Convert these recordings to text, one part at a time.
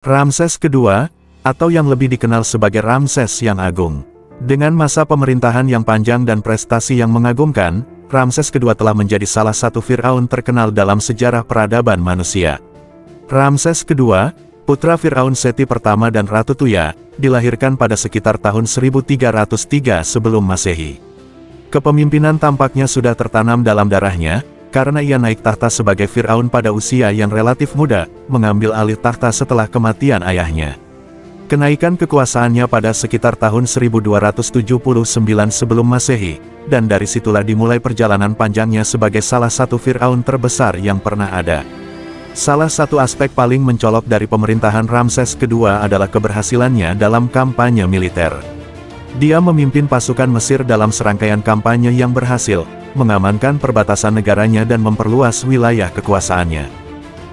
Ramses kedua, atau yang lebih dikenal sebagai Ramses yang Agung. Dengan masa pemerintahan yang panjang dan prestasi yang mengagumkan, Ramses kedua telah menjadi salah satu Firaun terkenal dalam sejarah peradaban manusia. Ramses kedua, putra Firaun Seti pertama dan Ratu Tuya, dilahirkan pada sekitar tahun 1303 sebelum Masehi. Kepemimpinan tampaknya sudah tertanam dalam darahnya, karena ia naik tahta sebagai Firaun pada usia yang relatif muda, mengambil alih tahta setelah kematian ayahnya. Kenaikan kekuasaannya pada sekitar tahun 1279 sebelum Masehi, dan dari situlah dimulai perjalanan panjangnya sebagai salah satu Firaun terbesar yang pernah ada. Salah satu aspek paling mencolok dari pemerintahan Ramses kedua adalah keberhasilannya dalam kampanye militer. Dia memimpin pasukan Mesir dalam serangkaian kampanye yang berhasil, mengamankan perbatasan negaranya dan memperluas wilayah kekuasaannya.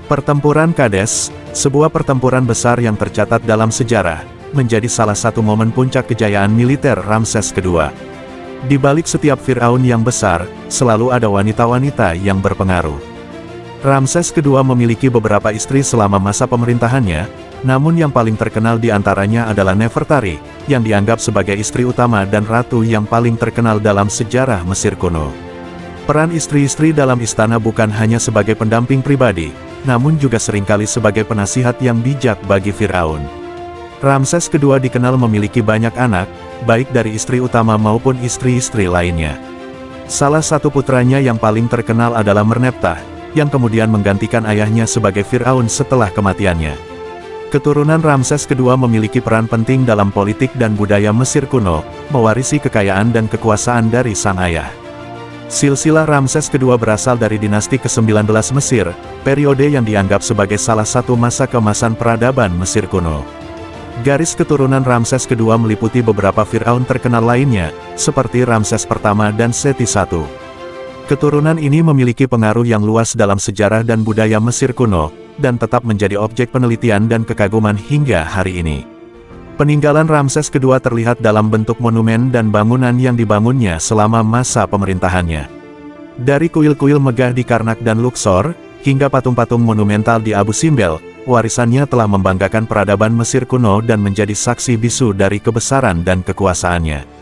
Pertempuran Kades, sebuah pertempuran besar yang tercatat dalam sejarah, menjadi salah satu momen puncak kejayaan militer Ramses kedua. Di balik setiap Firaun yang besar, selalu ada wanita-wanita yang berpengaruh. Ramses kedua memiliki beberapa istri selama masa pemerintahannya, namun yang paling terkenal di antaranya adalah Nefertari, yang dianggap sebagai istri utama dan ratu yang paling terkenal dalam sejarah Mesir kuno. Peran istri-istri dalam istana bukan hanya sebagai pendamping pribadi, namun juga seringkali sebagai penasihat yang bijak bagi Firaun. Ramses kedua dikenal memiliki banyak anak, baik dari istri utama maupun istri-istri lainnya. Salah satu putranya yang paling terkenal adalah Merneptah, yang kemudian menggantikan ayahnya sebagai Firaun setelah kematiannya. Keturunan Ramses kedua memiliki peran penting dalam politik dan budaya Mesir kuno, mewarisi kekayaan dan kekuasaan dari sang ayah. Silsilah Ramses kedua berasal dari dinasti ke-19 Mesir, periode yang dianggap sebagai salah satu masa keemasan peradaban Mesir kuno. Garis keturunan Ramses kedua meliputi beberapa Firaun terkenal lainnya, seperti Ramses pertama dan Seti I. Keturunan ini memiliki pengaruh yang luas dalam sejarah dan budaya Mesir kuno, dan tetap menjadi objek penelitian dan kekaguman hingga hari ini. Peninggalan Ramses kedua terlihat dalam bentuk monumen dan bangunan yang dibangunnya selama masa pemerintahannya. Dari kuil-kuil megah di Karnak dan Luxor, hingga patung-patung monumental di Abu Simbel, warisannya telah membanggakan peradaban Mesir kuno dan menjadi saksi bisu dari kebesaran dan kekuasaannya.